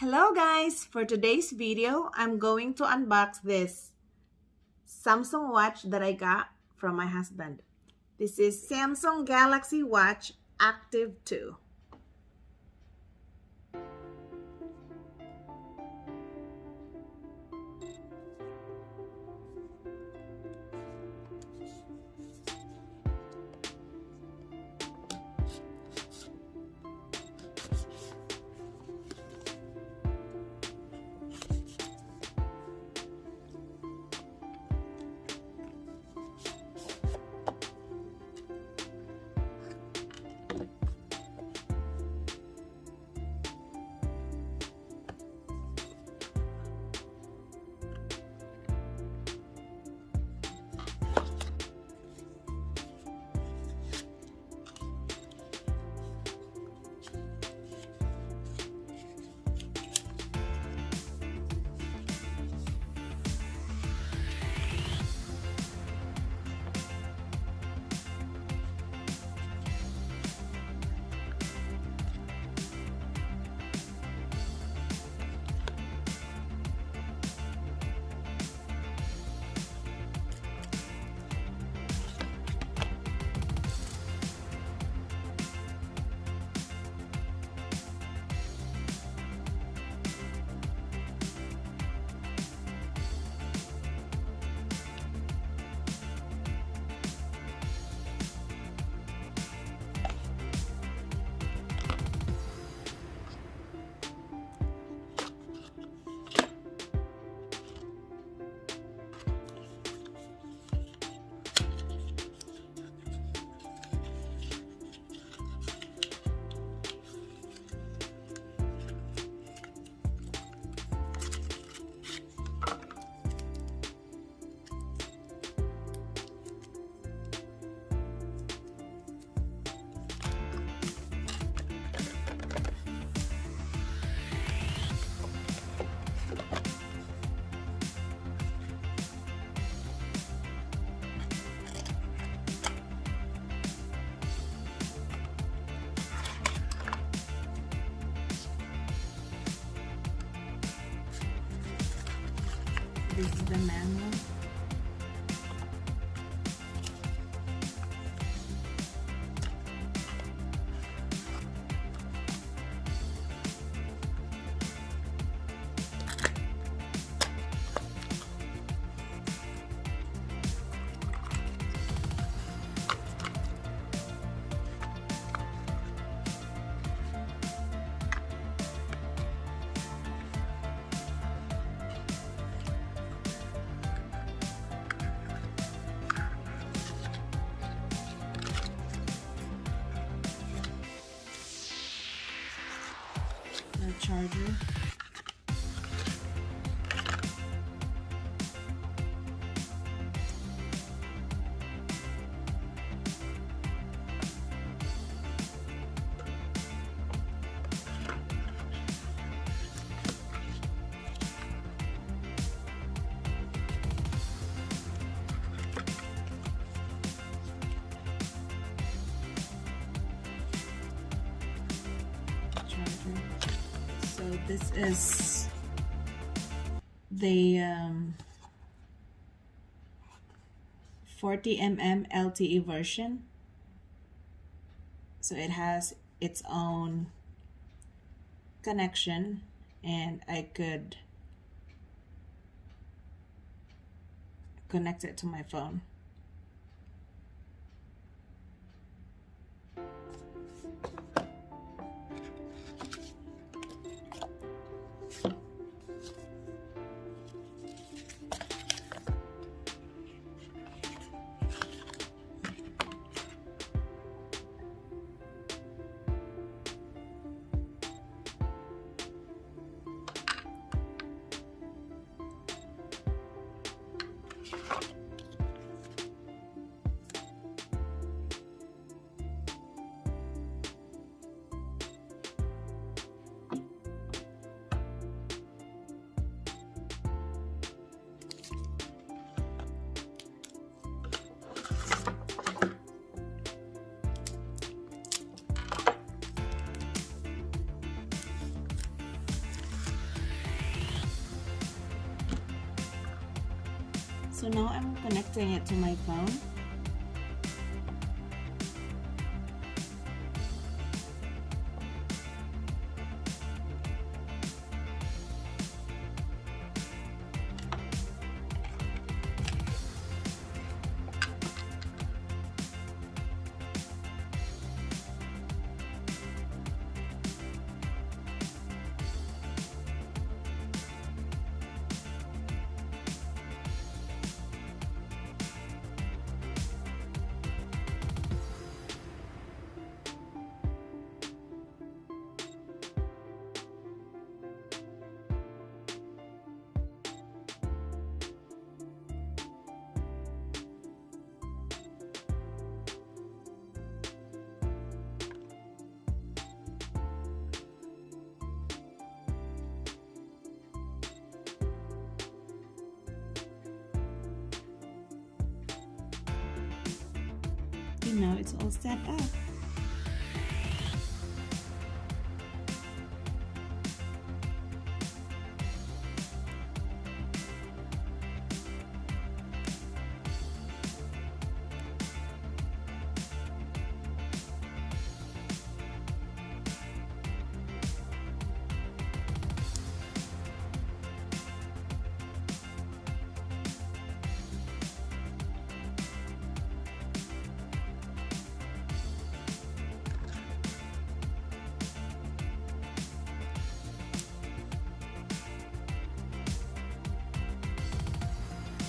Hello guys! For today's video, I'm going to unbox this Samsung watch that I got from my husband. This is Samsung Galaxy Watch Active 2. This is the manual. The charger. So this is the 40mm LTE version. So it has its own connection, and I could connect it to my phone. So now I'm connecting it to my phone. And now it's all set up.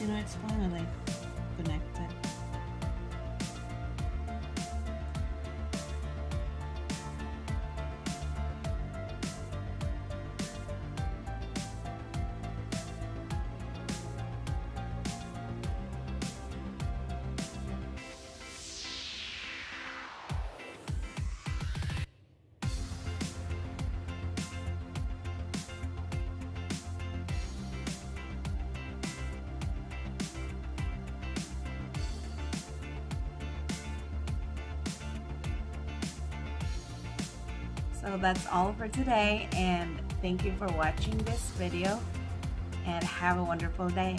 You know, it's finally connected. So that's all for today, and thank you for watching this video, and have a wonderful day.